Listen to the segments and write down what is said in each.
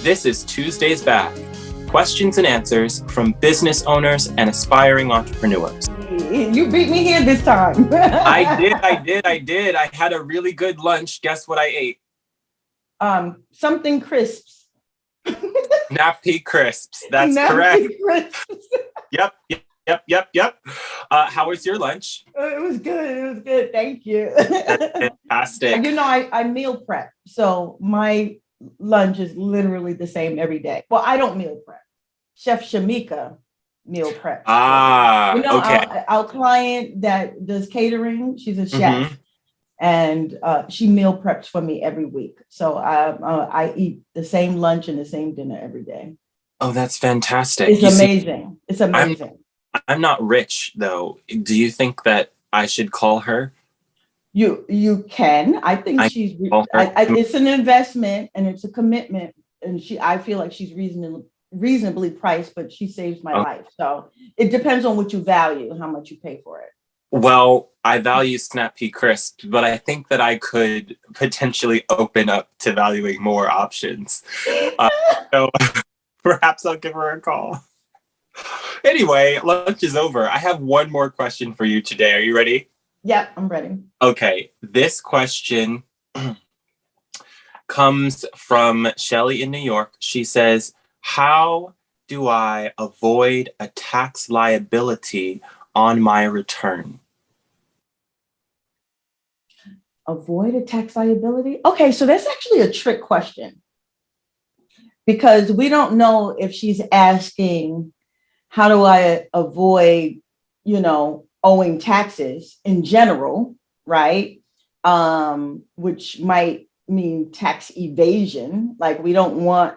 This is Tuesdays Back. Questions and answers from business owners and aspiring entrepreneurs. You beat me here this time. I did. I had a really good lunch. Guess what I ate? Something crisps. Nappy crisps. That's correct. Crisps. Yep. How was your lunch? It was good. Thank you. Fantastic. You know, I meal prep. So my lunch is literally the same every day. Well, I don't meal prep. Chef Shamika meal prep. Ah, you know, okay. Our client that does catering, she's a chef. And she meal preps for me every week. So I eat the same lunch and the same dinner every day. Oh, that's fantastic. It's amazing. It's amazing. I'm not rich, though. Do you think that I should call her? You can. I think it's an investment and it's a commitment. And I feel like she's reasonably priced, but she saves my life. So it depends on what you value, how much you pay for it. Well, I value Snap Pea Crisps, but I think that I could potentially open up to valuing more options. So perhaps I'll give her a call. Anyway, lunch is over. I have one more question for you today. Are you ready? Yep, I'm ready. Okay, this question comes from Shelly in New York. She says, how do I avoid a tax liability on my return? Avoid a tax liability? Okay, so that's actually a trick question because we don't know if she's asking, how do I avoid, owing taxes in general, right? Which might mean tax evasion. Like we don't want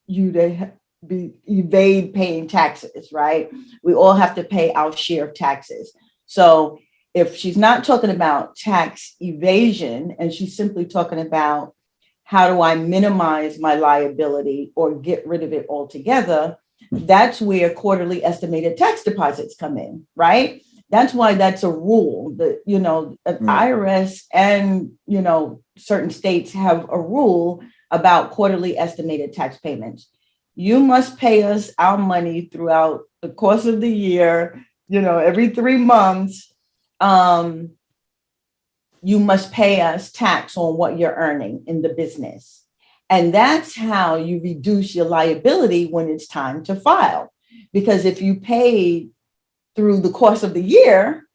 you to evade paying taxes, right? We all have to pay our share of taxes. So if she's not talking about tax evasion and she's simply talking about how do I minimize my liability or get rid of it altogether, that's where quarterly estimated tax deposits come in, right? That's why that's a rule that, IRS and, certain states have a rule about quarterly estimated tax payments. You must pay us our money throughout the course of the year, every 3 months. You must pay us tax on what you're earning in the business. And that's how you reduce your liability when it's time to file. Because if you pay through the course of the year,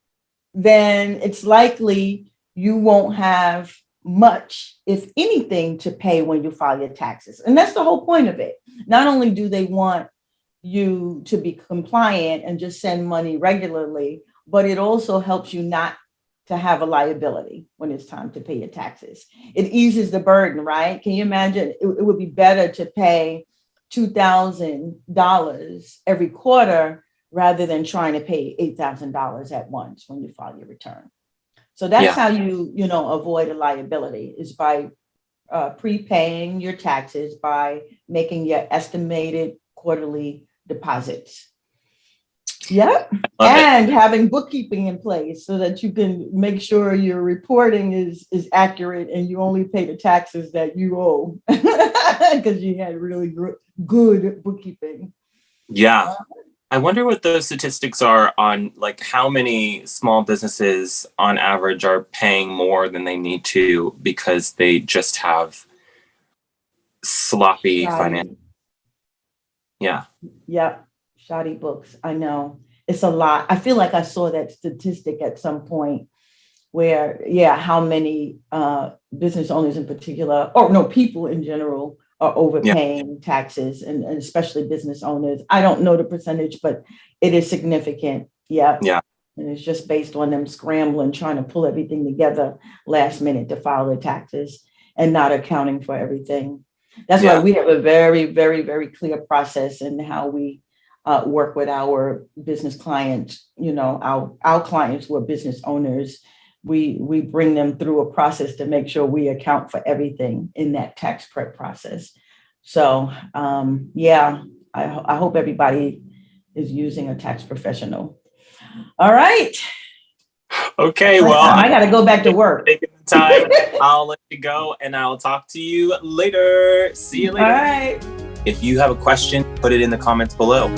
then it's likely you won't have much, if anything, to pay when you file your taxes. And that's the whole point of it. Not only do they want you to be compliant and just send money regularly, but it also helps you not to have a liability when it's time to pay your taxes. It eases the burden, right? Can you imagine? It would be better to pay $2,000 every quarter rather than trying to pay $8,000 at once when you file your return. So that's how you avoid a liability, is by prepaying your taxes, by making your estimated quarterly deposits. Yep. And having bookkeeping in place so that you can make sure your reporting is accurate and you only pay the taxes that you owe because you had really good bookkeeping. Yeah. I wonder what those statistics are on like how many small businesses on average are paying more than they need to because they just have sloppy finance. Yeah. Yep. Shoddy books. I know it's a lot. I feel like I saw that statistic at some point where, how many business owners in particular, or no, people in general are overpaying taxes and especially business owners. I don't know the percentage, but it is significant. Yeah. And it's just based on them scrambling, trying to pull everything together last minute to file their taxes and not accounting for everything. That's why we have a very, very, very clear process in how we work with our business clients, our clients who are business owners. We bring them through a process to make sure we account for everything in that tax prep process. So, I hope everybody is using a tax professional. All right. Okay, well, I got to go back to work. Taking time, I'll let you go and I'll talk to you later. See you later. All right. If you have a question, put it in the comments below.